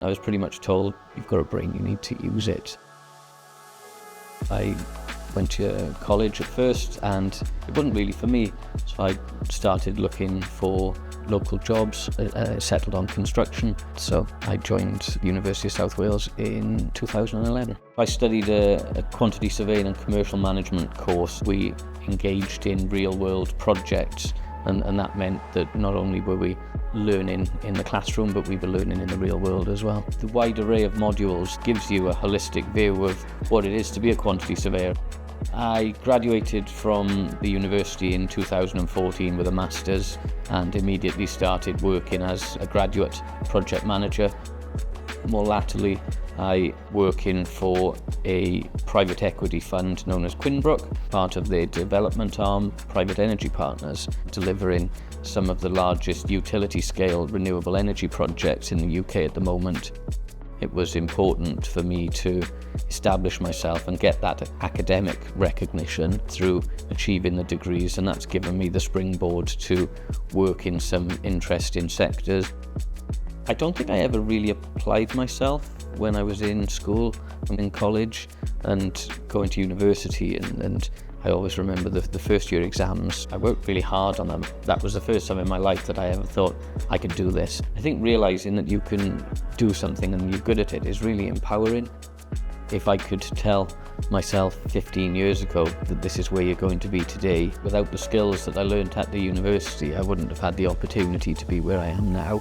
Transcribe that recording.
I was pretty much told, you've got a brain, you need to use it. I went to college at first and it wasn't really for me, so I started looking for local jobs, settled on construction, so I joined the University of South Wales in 2011. I studied a quantity surveying and commercial management course. We engaged in real-world projects, and that meant that not only were we learning in the classroom, but we were learning in the real world as well. The wide array of modules gives you a holistic view of what it is to be a quantity surveyor. I graduated from the university in 2014 with a master's and immediately started working as a graduate project manager. More latterly, I working for a private equity fund known as Quinbrook, part of their development arm, Private Energy Partners, delivering some of the largest utility-scale renewable energy projects in the UK at the moment. It was important for me to establish myself and get that academic recognition through achieving the degrees, and that's given me the springboard to work in some interesting sectors. I don't think I ever really applied myself when I was in school and in college and going to university, and I always remember the first year exams. I worked really hard on them. That was the first time in my life that I ever thought I could do this. I think realizing that you can do something and you're good at it is really empowering. If I could tell myself 15 years ago that this is where you're going to be today, without the skills that I learned at the university, I wouldn't have had the opportunity to be where I am now.